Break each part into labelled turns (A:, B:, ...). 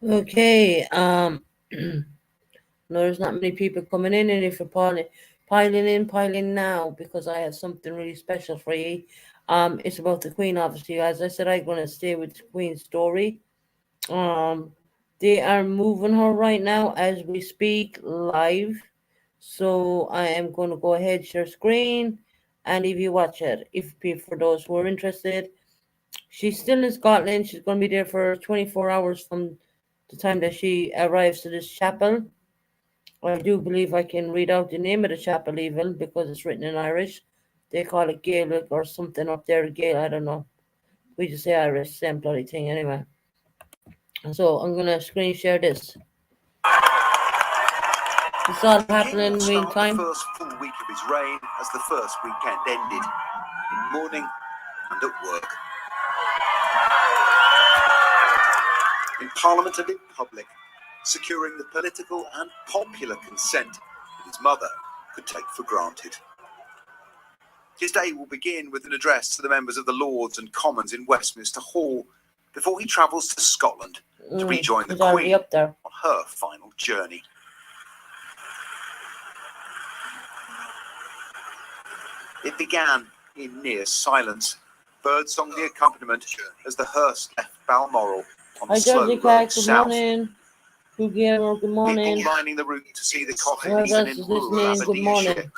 A: Okay. No, there's not many people coming in, and if you're piling in now because I have something really special for you. It's about the Queen, obviously. As I said, I'm gonna stay with the Queen's story. Um, they are moving her right now as we speak live. So I am going to go ahead, share screen, and if you watch it, for those who are interested, she's still in Scotland. She's going to be there for 24 hours from the time that she arrives to this chapel. I do believe I can read out the name of the chapel even because it's written in Irish. They call it Gaelic or something up there. Gael, I don't know. We just say Irish, same bloody thing anyway. So I'm gonna screen share this. It's all
B: The king
A: happening
B: would
A: in the
B: start the
A: meantime.
B: first full week of his reign as the first weekend ended, in mourning and at work. In Parliament and in public, securing the political and popular consent that his mother could take for granted. His day will begin with an address to the members of the Lords and Commons in Westminster Hall before he travels to Scotland to rejoin the Queen
A: up there.
B: on her final journey. It began in near silence, birdsong the accompaniment as the hearse left Balmoral on the slow road south.
A: Morning. Good morning.
B: People lining the route to see the coffin even in rural Aberdeenshire,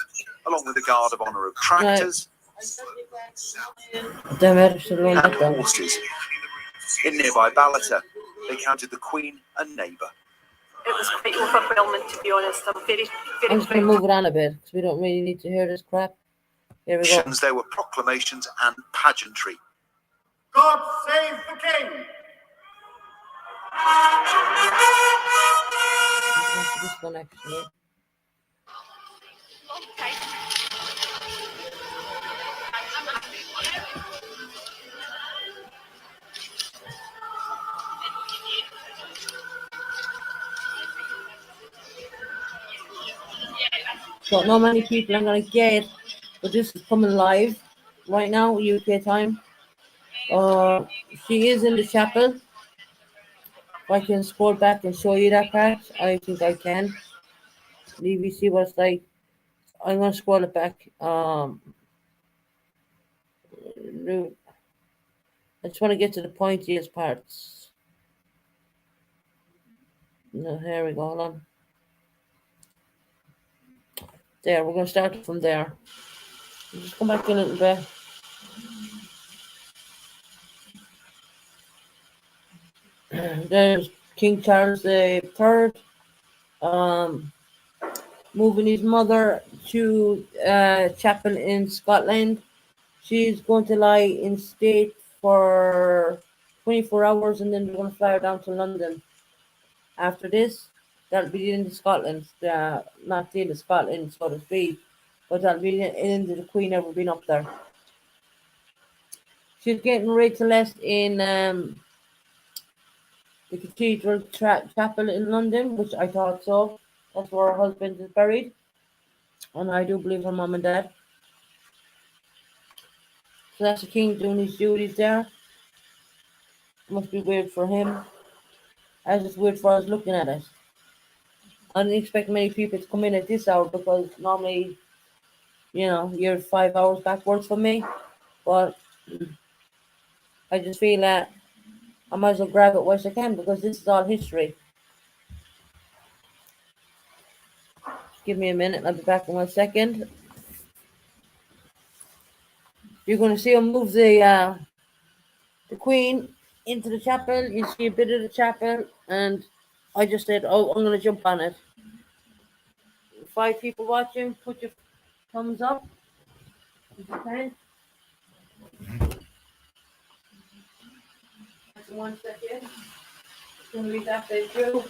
B: along with a guard of honour of tractors and horses. In nearby Ballater, they counted the Queen a neighbour.
C: It was quite overwhelming, to be honest. I'm very
A: I'm just going to move it on a bit because we don't really need to hear this crap. Here we go.
B: There were proclamations and pageantry.
D: God save the King!
A: This one actually. Don't know many people I'm gonna get, but this is coming live right now, UK time. She is in the chapel. If I can scroll back and show you that part, I think I can. Leave you see what it's like. I'm gonna scroll it back. I just want to get to the pointiest parts. No, here we go. Hold on. There, we're gonna start from there. Just come back a little bit. There's King Charles III, moving his mother to chapel in Scotland. She's going to lie in state for 24 hours and then they're going to fly her down to London. After this, that'll be the end of Scotland. Not the end of Scotland, so to speak, but that'll be the end of the Queen ever been up there. She's getting ready to rest in the Cathedral Chapel in London, which I thought so. That's where her husband is buried. And I do believe her mom and dad. So that's the king doing his duties there. Must be weird for him. As it's weird for us looking at it. I didn't expect many people to come in at this hour because normally, you're 5 hours backwards from me. But I just feel that I might as well grab it whilst I can because this is all history. Give me a minute. I'll be back in 1 second. You're going to see him move the Queen into the chapel. You see a bit of the chapel, and I just said, "Oh, I'm going to jump on it." 5 people watching. Put your thumbs up if you can. 1 second. It's going to be that bit through.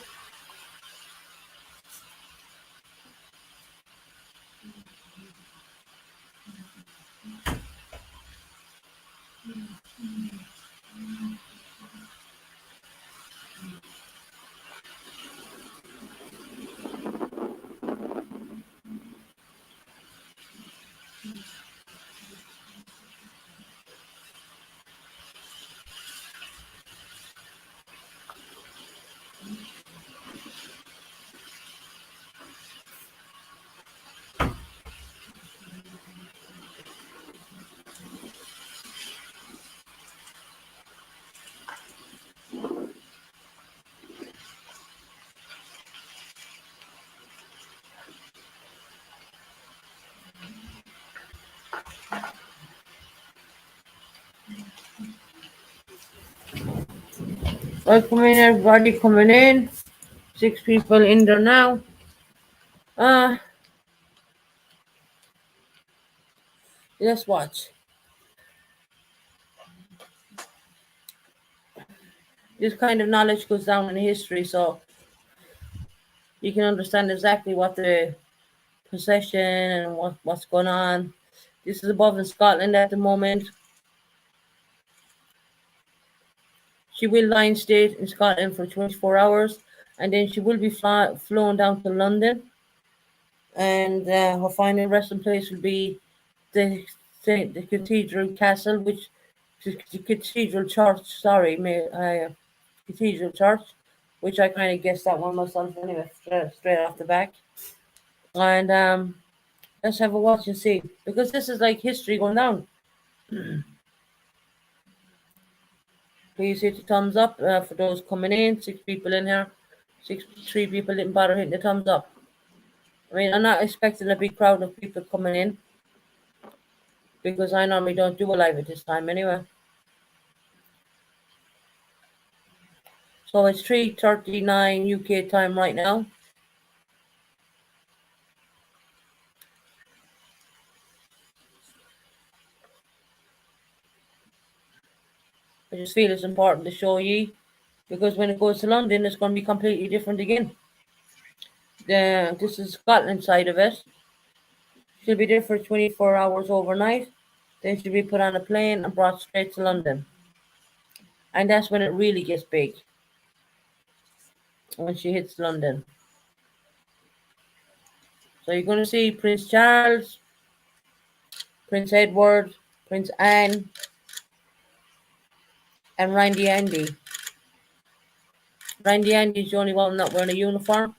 A: Welcome in, everybody coming in. 6 people in there now. Let's watch. This kind of knowledge goes down in history, so you can understand exactly what the procession and what's going on. This is above in Scotland at the moment. She will lie in state in Scotland for 24 hours, and then she will be flown down to London. And her final resting place will be the Cathedral Castle, which the Cathedral Church. Sorry, Cathedral Church, which I kind of guessed that one myself anyway, straight off the back. And let's have a watch and see, because this is like history going down. Please hit the thumbs up for those coming in. 6 people in here. 3 people didn't bother hitting the thumbs up. I mean, I'm not expecting a big crowd of people coming in, because I normally don't do a live at this time anyway. So it's 3:39 UK time right now. I just feel it's important to show ye, because when it goes to London, it's going to be completely different again. This is Scotland side of it. She'll be there for 24 hours overnight. Then she'll be put on a plane and brought straight to London. And that's when it really gets big, when she hits London. So you're going to see Prince Charles, Prince Edward, Prince Anne, and Randy Andy. Randy Andy is the only one not wearing a uniform.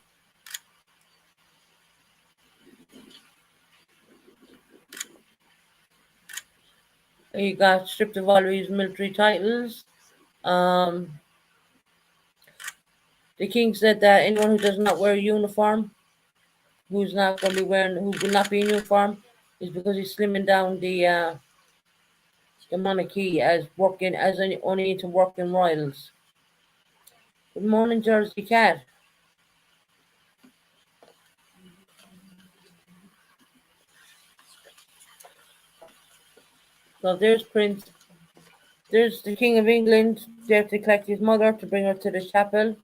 A: He got stripped of all of his military titles. The king said that anyone who does not wear a uniform, who will not be in uniform, is because he's slimming down the monarchy as only into working royals. Good morning, Jersey Cat. So there's the King of England. They have to collect his mother to bring her to the chapel.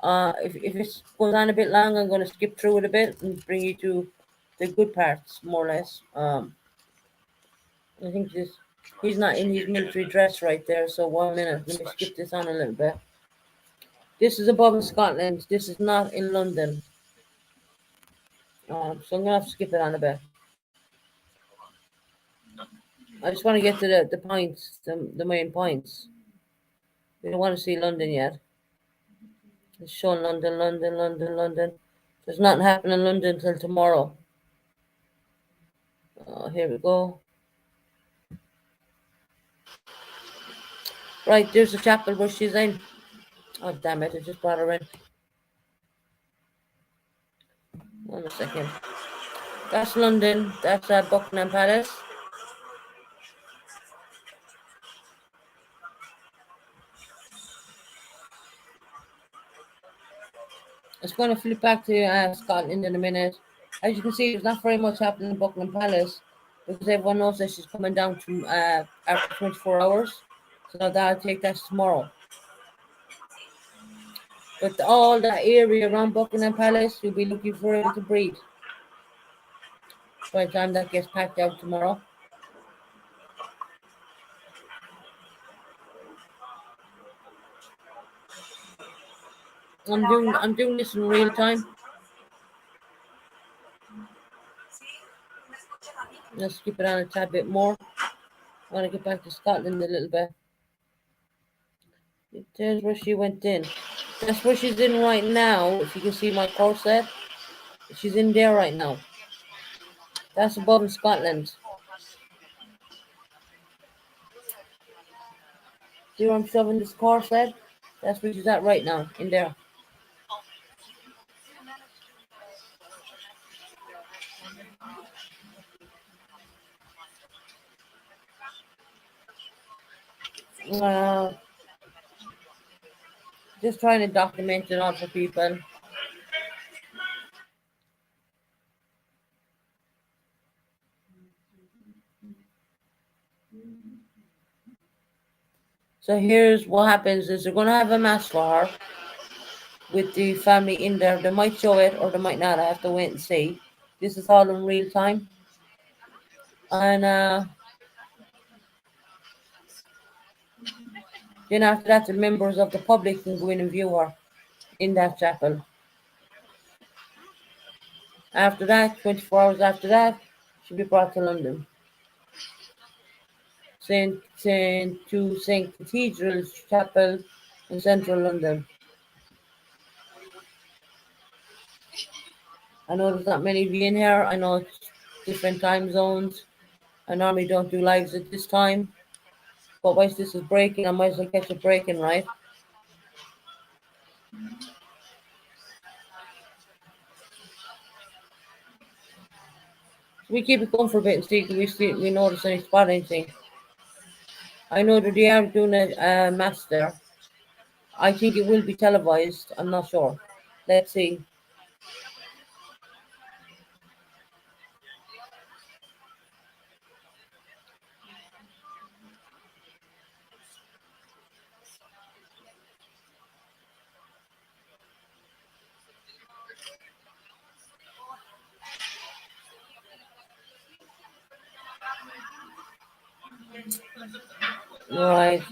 A: If it goes on a bit long, I'm going to skip through it a bit and bring you to the good parts, more or less. I think he's not in his military dress right there, so 1 minute. Let me skip this on a little bit. This is above in Scotland. This is not in London. So I'm going to have to skip it on a bit. I just want to get to the points, the main points. We don't want to see London yet. It's showing London. There's nothing happening in London until tomorrow. Here we go. Right, there's the chapel where she's in. Oh, damn it, I just brought her in. 1 second. That's London. That's Buckingham Palace. It's going to flip back to Scotland in a minute. As you can see, there's not very much happening in Buckingham Palace, because everyone knows that she's coming down from after 24 hours. So that'll take that tomorrow. But all that area around Buckingham Palace, you'll be looking for it to breathe by the time that gets packed out tomorrow. I'm doing this in real time. Let's skip it on a tad bit more. I want to get back to Scotland a little bit. There's where she went in. That's where she's in right now. If you can see my corset, she's in there right now. That's above in Scotland. See where I'm shoving this corset? That's where she's at right now, in there. Uh, just trying to document it all for people. So here's what happens is they're going to have a mass for her with the family in there. They might show it or they might not. I have to wait and see. This is all in real time. And then after that, the members of the public can go in and view her in that chapel. After that, 24 hours after that, she'll be brought to London. St. Cathedral's Chapel in central London. I know there's not many of you in here. I know it's different time zones. I normally don't do lives at this time. But once this is breaking, I might as well catch it breaking, right? We keep it going for a bit and see if we notice any spot anything. I know that they are doing a mass there. I think it will be televised. I'm not sure. Let's see. Right.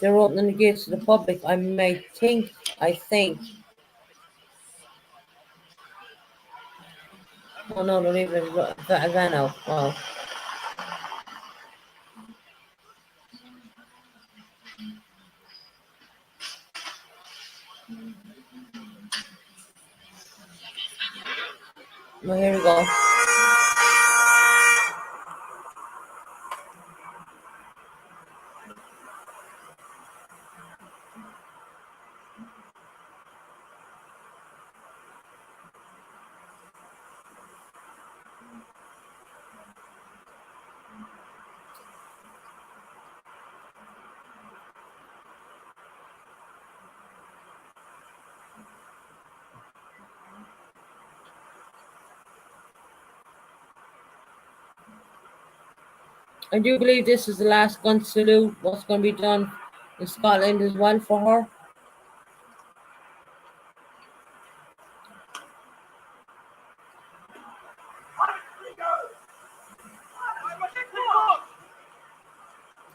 A: They're opening the gates to the public. I think. Oh no, they're leaving a van out. Wow. Well, here we go. I do believe this is the last gun salute. What's going to be done in Scotland as well for her.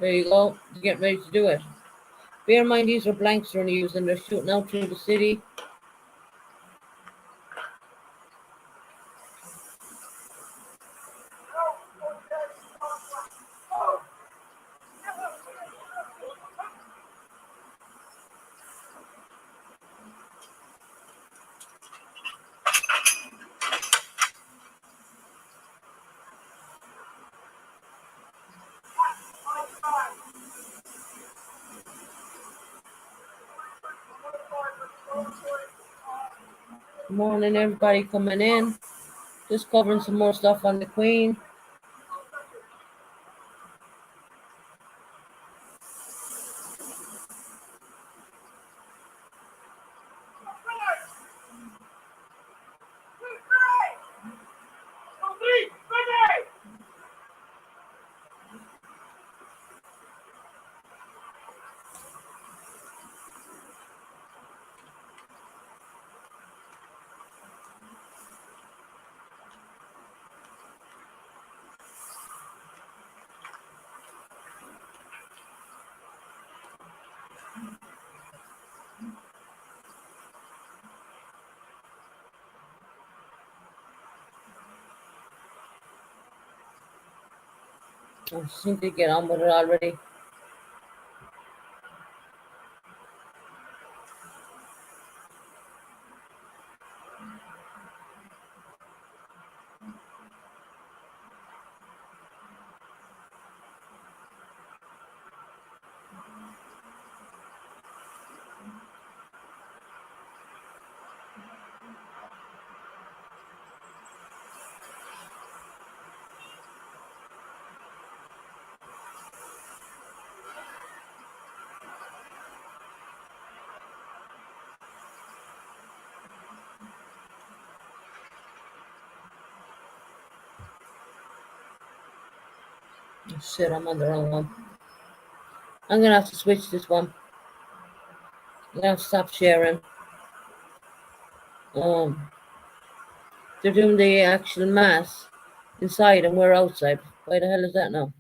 A: There you go. You get ready to do it. Bear in mind these are blanks they're using. They're shooting out through the city. Good morning, everybody coming in. Just covering some more stuff on the Queen. I seem to get on with it already. Shit, I'm on the wrong one. I'm gonna have to switch this one. I'm gonna have to stop sharing. They're doing the actual mass inside and we're outside. Why the hell is that now?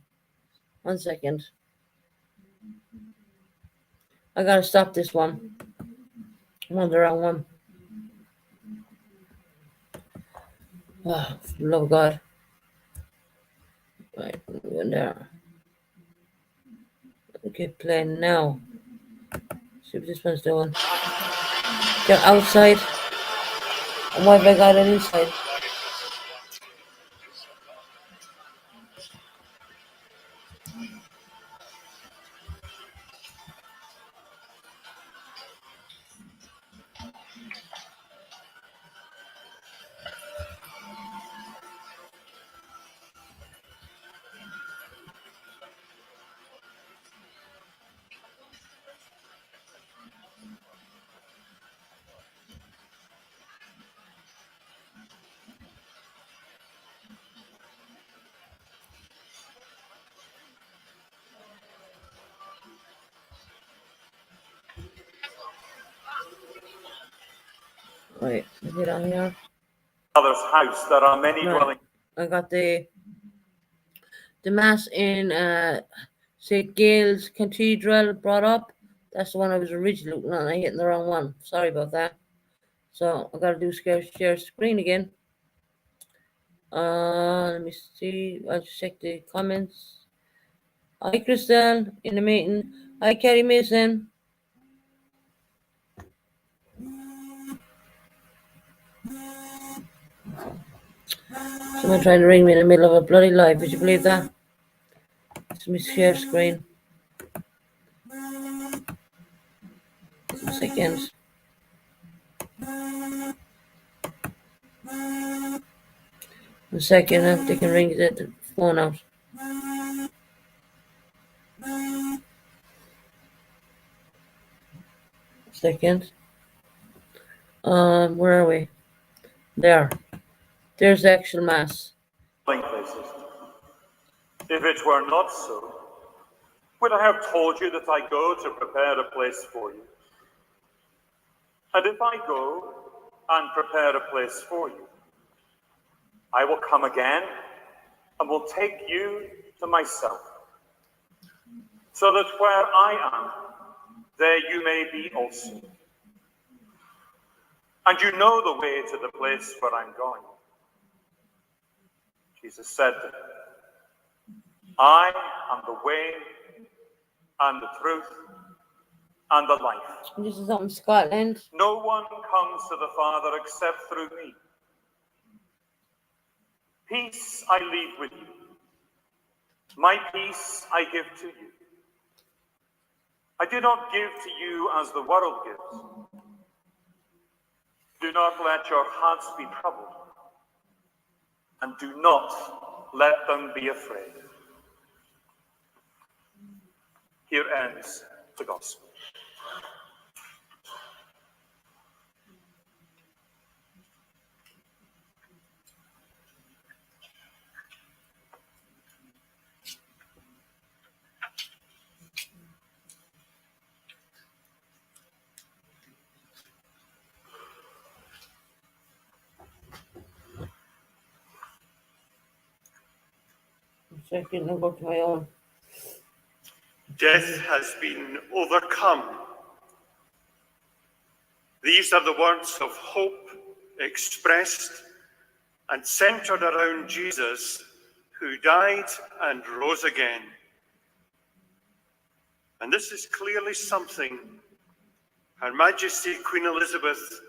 A: 1 second. I gotta stop this one. I'm on the wrong one. Oh, love God. Right, we're in there. Okay, playing now. See what this one's doing. Get outside. And why have I got it inside? Right, is it on here?
E: Father's house there are many
A: Right.
E: dwellings.
A: I got the mass in St. Giles Cathedral brought up. That's the one I was originally looking at. I hit the wrong one. Sorry about that. So I gotta do share screen again. Let me see. I'll just check the comments. Hi Crystal in the meeting. Hi Kerry Mason. Someone trying to ring me in the middle of a bloody live. Would you believe that? Let me share screen. 2 seconds. A second, they can ring the phone out. Second. Where are we? There. There's the actual mass.
E: Places. If it were not so, would I have told you that I go to prepare a place for you? And if I go and prepare a place for you, I will come again and will take you to myself, so that where I am, there you may be also. And you know the way to the place where I'm going. Jesus said to them, I am the way and the truth and the life.
A: This is up in Scotland.
E: No one comes to the Father except through me. Peace I leave with you. My peace I give to you. I do not give to you as the world gives. Do not let your hearts be troubled, and do not let them be afraid. Here ends the gospel.
A: Second, I'll go to my own.
F: Death has been overcome. These are the words of hope expressed and centered around Jesus, who died and rose again. And this is clearly something Her Majesty Queen Elizabeth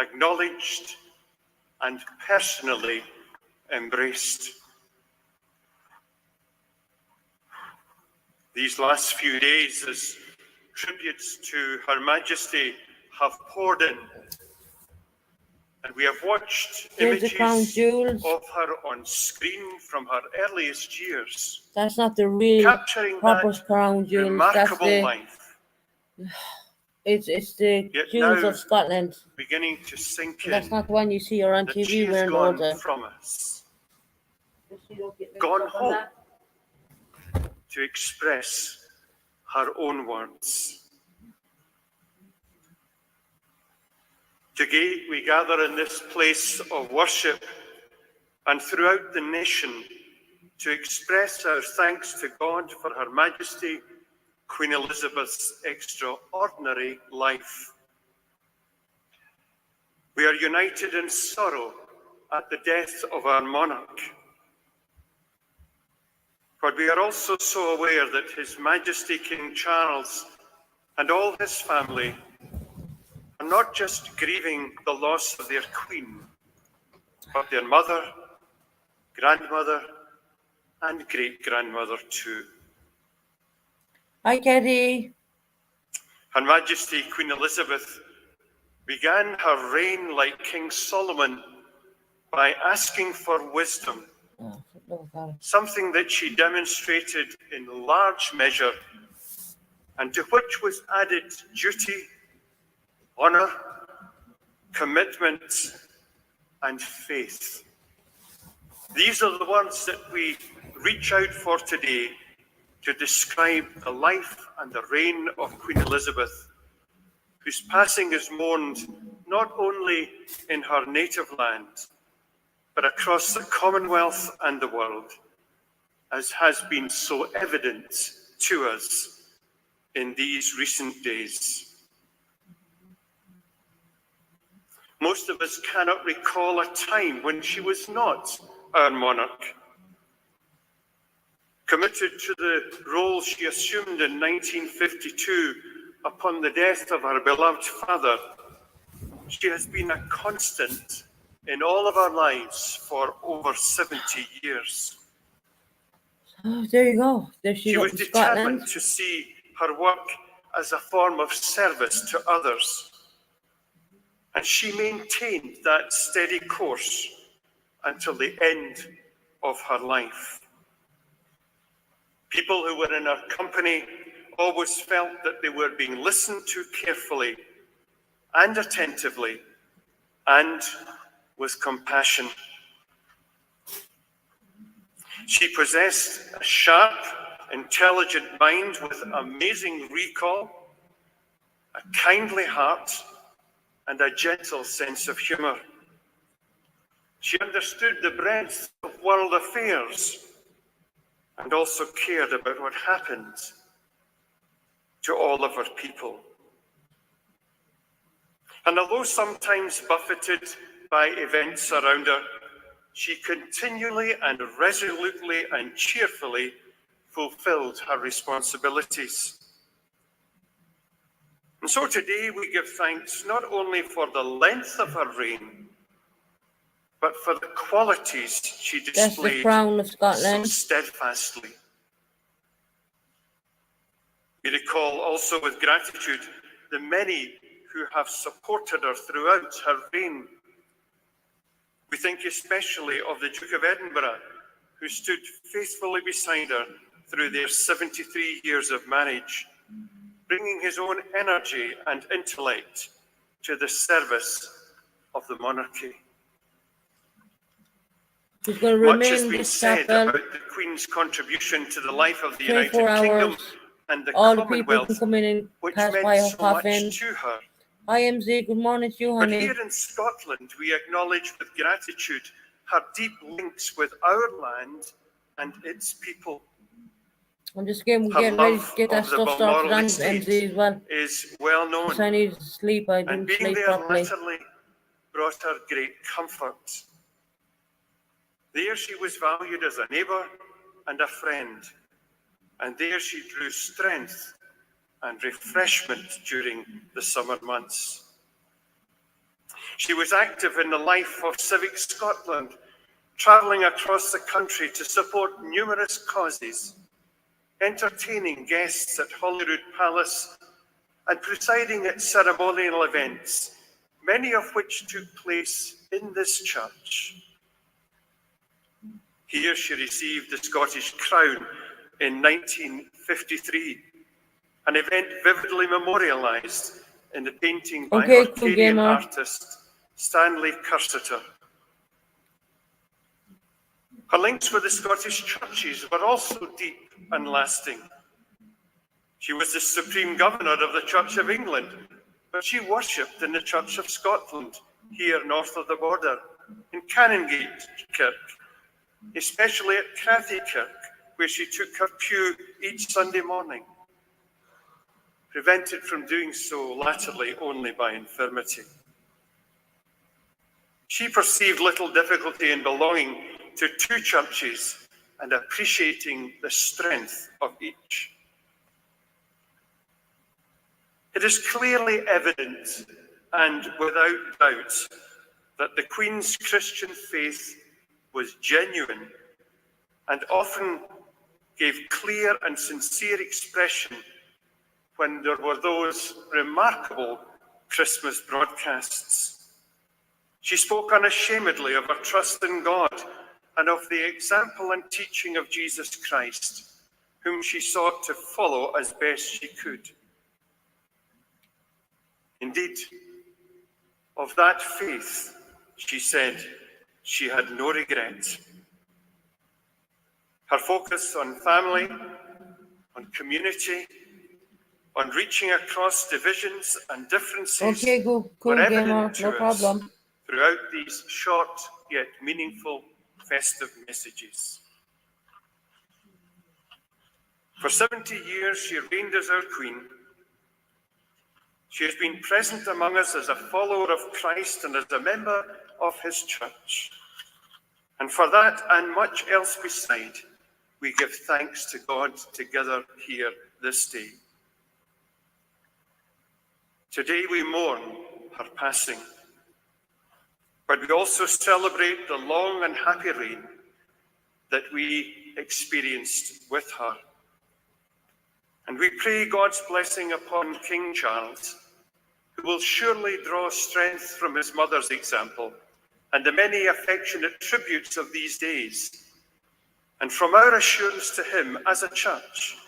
F: acknowledged and personally embraced. These last few days, as tributes to Her Majesty have poured in, and we have watched images of her on screen from her earliest years.
A: That's not the real
F: capturing
A: proper
F: that
A: crown jewels.
F: remarkable
A: That's
F: life.
A: It's the
F: Yet
A: jewels
F: now,
A: of Scotland.
F: beginning to sink
A: That's
F: in
A: not the one you see her on
F: that
A: TV
F: she is
A: wearing all
F: gone
A: the.
F: from us, gone home. to express her own words. Today we gather in this place of worship and throughout the nation to express our thanks to God for Her Majesty Queen Elizabeth's extraordinary life. We are united in sorrow at the death of our monarch, but we are also so aware that His Majesty King Charles and all his family are not just grieving the loss of their queen, but their mother, grandmother, and great-grandmother too.
A: Hi, Katie.
F: Her Majesty Queen Elizabeth began her reign like King Solomon by asking for wisdom, something that she demonstrated in large measure, and to which was added duty, honour, commitment, and faith. These are the words that we reach out for today to describe the life and the reign of Queen Elizabeth, whose passing is mourned not only in her native land, but across the Commonwealth and the world, as has been so evident to us in these recent days. Most of us cannot recall a time when she was not our monarch. Committed to the role she assumed in 1952 upon the death of her beloved father, she has been a constant in all of our lives for over 70 years.
A: Oh, there you go. There
F: She was determined to see her work as a form of service to others, and she maintained that steady course until the end of her life. People who were in her company always felt that they were being listened to carefully and attentively and with compassion. She possessed a sharp, intelligent mind with amazing recall, a kindly heart, and a gentle sense of humour. She understood the breadth of world affairs and also cared about what happened to all of her people. And although sometimes buffeted by events around her, she continually and resolutely and cheerfully fulfilled her responsibilities. And so today we give thanks not only for the length of her reign, but for the qualities she displayed.
A: That's the crown of Scotland.
F: So steadfastly. We recall also with gratitude the many who have supported her throughout her reign. We think especially of the Duke of Edinburgh, who stood faithfully beside her through their 73 years of marriage, bringing his own energy and intellect to the service of the monarchy.
A: She's going to
F: Much has
A: remain
F: been
A: this
F: said
A: chapel
F: about the Queen's contribution to the life of the
A: 24
F: United Kingdom
A: hours.
F: and the
A: All the people
F: Commonwealth,
A: can come in and
F: which
A: pass
F: meant
A: by her
F: so
A: coffin.
F: much to her.
A: Hi, MZ. Good morning to you,
F: But
A: honey.
F: here in Scotland, we acknowledge with gratitude her deep links with our land and its people.
A: I'm just getting
F: Her
A: ready to
F: love
A: get that
F: of the
A: stuff started
F: Balmoral
A: on
F: estate
A: MZ as well.
F: is well known,
A: Because I need to sleep. I
F: and
A: didn't
F: being
A: sleep
F: there
A: properly.
F: latterly brought her great comfort. There she was valued as a neighbour and a friend, and there she drew strength and refreshment during the summer months. She was active in the life of Civic Scotland, travelling across the country to support numerous causes, entertaining guests at Holyrood Palace and presiding at ceremonial events, many of which took place in this church. Here she received the Scottish Crown in 1953, an event vividly memorialised in the painting by Her links with the Scottish churches were also deep and lasting. She was the Supreme Governor of the Church of England, but she worshipped in the Church of Scotland, here north of the border, in Canongate Kirk, especially at Crathy Kirk, where she took her pew each Sunday morning, prevented from doing so latterly only by infirmity. She perceived little difficulty in belonging to two churches and appreciating the strength of each. It is clearly evident and without doubt that the Queen's Christian faith was genuine and often gave clear and sincere expression when there were those remarkable Christmas broadcasts. She spoke unashamedly of her trust in God and of the example and teaching of Jesus Christ, whom she sought to follow as best she could. Indeed, of that faith, she said, she had no regret. Her focus on family, on community, on reaching across divisions and differences
A: Cool
F: were
A: gamer,
F: evident to
A: no
F: us
A: problem.
F: throughout these short yet meaningful festive messages. For 70 years, she reigned as our Queen. She has been present among us as a follower of Christ and as a member of his church. And for that and much else beside, we give thanks to God together here this day. Today we mourn her passing, but we also celebrate the long and happy reign that we experienced with her. And we pray God's blessing upon King Charles, who will surely draw strength from his mother's example and the many affectionate tributes of these days, and from our assurance to him as a church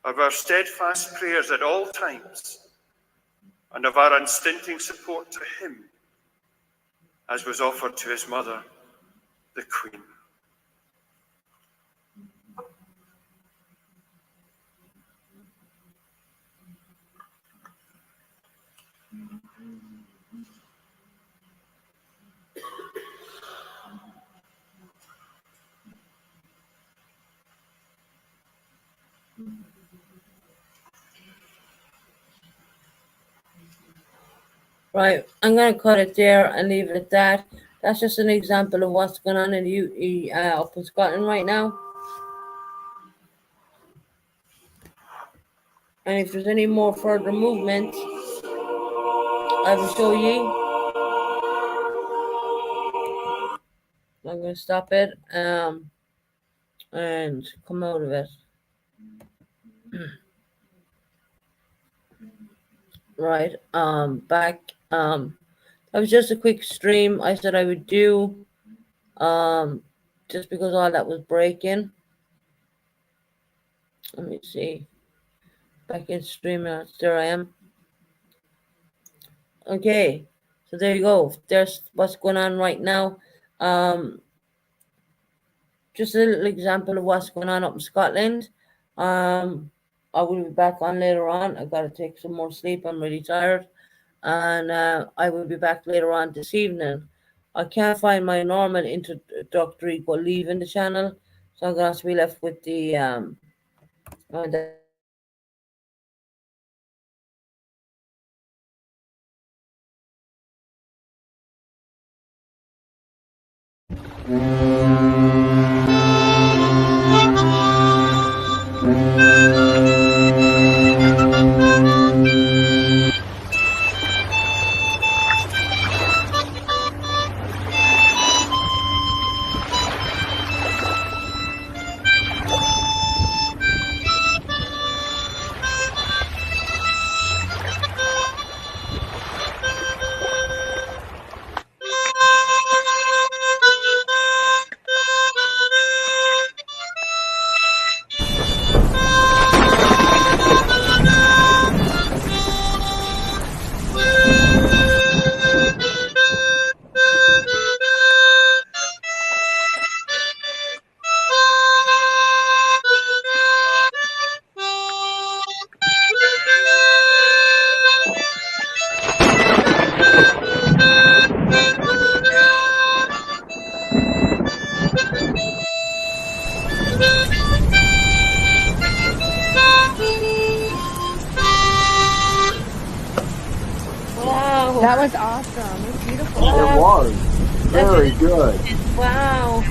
F: of our steadfast prayers at all times, and of our unstinting support to him, as was offered to his mother, the Queen.
A: Right, I'm going to cut it there and leave it at that. That's just an example of what's going on in the up in Scotland right now. And if there's any more further movement, I will show you. I'm going to stop it and come out of it. Right, back. That was just a quick stream I said I would do, just because all that was breaking. Let me see. Back in streaming, there I am. Okay, so there you go. There's what's going on right now. Just a little example of what's going on up in Scotland. I will be back on later on. I've got to take some more sleep. I'm really tired. And I will be back later on this evening. I can't find my normal introductory for leaving the channel, so I'm going to have to be left with Wow.
G: That was awesome. It was beautiful.
H: It was very good.
A: Wow.